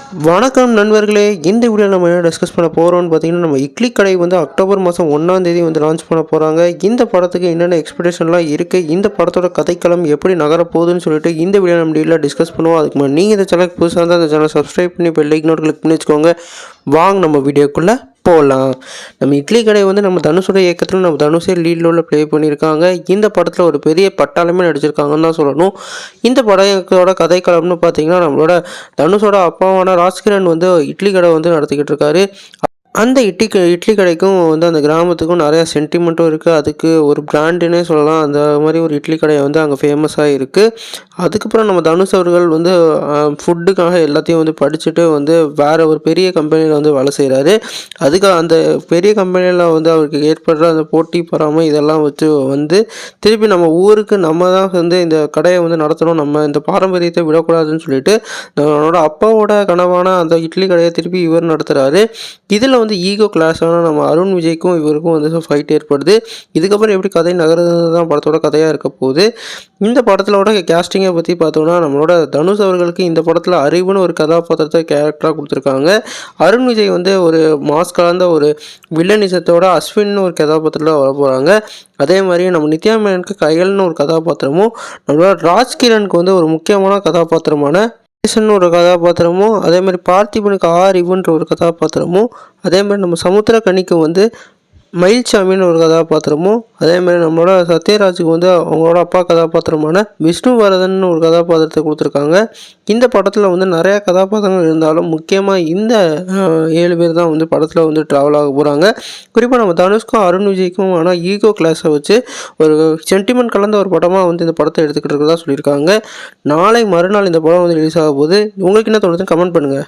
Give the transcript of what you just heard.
வணக்கம் நண்பர்களே. இந்த வீடியோவில் நம்ம என்ன டிஸ்கஸ் பண்ண போகிறோம்னு பார்த்தீங்கன்னா, நம்ம இட்லி கடை வந்து அக்டோபர் மாதம் 1ஆம் தேதி வந்து லான்ச் பண்ண போகிறாங்க. இந்த படத்துக்கு என்னென்ன எக்ஸ்பெக்டேஷன்லாம் இருக்குது, இந்த படத்தோட கதைக்களம் எப்படி நகரப்போகுதுன்னு சொல்லிட்டு இந்த வீடியோ நம்ம டீலாக டிஸ்கஸ் பண்ணுவோம். அதுக்கு முன்னாடி நீங்கள் இந்த சேனலுக்கு புதுசாக இருந்தால் அந்த சேனல் சப்ஸ்கிரைப் பண்ணி பெல் ஐக்கன் கிளிக் பண்ணி வச்சுக்கோங்க. வாங்க நம்ம வீடியோக்குள்ளே போகலாம். நம்ம இட்லி கடை வந்து நம்ம தனுஷோட இயக்கத்தில் நம்ம தனுஷே லீட் ரோலில் ப்ளே பண்ணியிருக்காங்க. இந்த படத்தில் ஒரு பெரிய பட்டாளமே நடிச்சிருக்காங்கன்னு தான் சொல்லணும். இந்த படத்தோட கதைக்களம்னு பார்த்தீங்கன்னா, நம்மளோட தனுஷோட அப்பாவான ராஜ்கிரண் வந்து இட்லி கடை வந்து நடத்திக்கிட்டு இருக்காரு. அந்த இட்லி கடைக்கும் வந்து அந்த கிராமத்துக்கும் நிறையா சென்டிமெண்ட்டும் இருக்குது. அதுக்கு ஒரு பிராண்டுன்னே சொல்லலாம். அந்த மாதிரி ஒரு இட்லி கடை வந்து அங்கே ஃபேமஸாக இருக்குது. அதுக்கப்புறம் நம்ம தனுஷ் அவர்கள் வந்து ஃபுட்டுக்காக எல்லாத்தையும் வந்து படிச்சுட்டு வந்து வேறு ஒரு பெரிய கம்பெனியில் வந்து வேலை செய்கிறாரு. அதுக்கு அந்த பெரிய கம்பெனியில் வந்து அவருக்கு ஏற்படுற அந்த போட்டி பொறாமை இதெல்லாம் வச்சு வந்து திருப்பி நம்ம ஊருக்கு நம்ம தான் வந்து இந்த கடையை வந்து நடத்தணும், நம்ம இந்த பாரம்பரியத்தை விடக்கூடாதுன்னு சொல்லிட்டு நம்மளோட அப்பாவோட கனவான அந்த இட்லி கடையை திருப்பி இவர் நடத்துகிறாரு. இதில் வந்து ஈகோ கிளாஸான நம்ம அருண் விஜய்க்கும் இவருக்கும் வந்து ஃபைட் ஏற்படுது. இதுக்கப்புறம் எப்படி கதை நகருது தான் படத்தோட கதையாக இருக்க போகுது. இந்த படத்தோட கேஸ்டிங்கை பற்றி பார்த்தோம்னா, நம்மளோட தனுஷ் அவர்களுக்கு இந்த படத்தில் அறிவுன்னு ஒரு கதாபாத்திரத்தை கேரக்டராக கொடுத்துருக்காங்க. அருண் விஜய் வந்து ஒரு மாஸ் கலந்த ஒரு வில்லனிசத்தோட அஸ்வின்னு ஒரு கதாபாத்திரத்தில் வர போகிறாங்க. அதே மாதிரி நம்ம நித்யா மேனனுக்கு கையல்னு ஒரு கதாபாத்திரமும், நம்மளோட ராஜ்கிரனுக்கு வந்து ஒரு முக்கியமான கதாபாத்திரமான ஒரு கதாபாத்திரமும், அதே மாதிரி பார்த்திபனுக்கு இவன்ற ஒரு கதாபாத்திரமும், அதே மாதிரி நம்ம சமுத்திரக்கனிக்கு வந்து மயில்சாமின்னு ஒரு கதாபாத்திரமும், அதே மாதிரி நம்மளோட சத்யராஜுக்கு வந்து அவங்களோட அப்பா கதாபாத்திரமான விஷ்ணுவர்தன் ஒரு கதாபாத்திரத்தை கொடுத்துருக்காங்க. இந்த படத்தில் வந்து நிறையா கதாபாத்திரங்கள் இருந்தாலும் முக்கியமாக இந்த 7 பேர் தான் வந்து படத்தில் வந்து ட்ராவல் ஆக போகிறாங்க. குறிப்பாக நம்ம தனுஷ்க்கும் அருண் விஜய்க்கும் ஆனால் ஈகோ கிளாஸை வச்சு ஒரு சென்டிமெண்ட் கலந்த ஒரு படமாக வந்து இந்த படத்தை எடுத்துக்கிட்டு இருக்கிறதா சொல்லியிருக்காங்க. நாளை மறுநாள் இந்த படம் வந்து ரிலீஸ் ஆக போகுது. உங்களுக்கு என்ன தோணுதுன்னு கமெண்ட் பண்ணுங்கள்.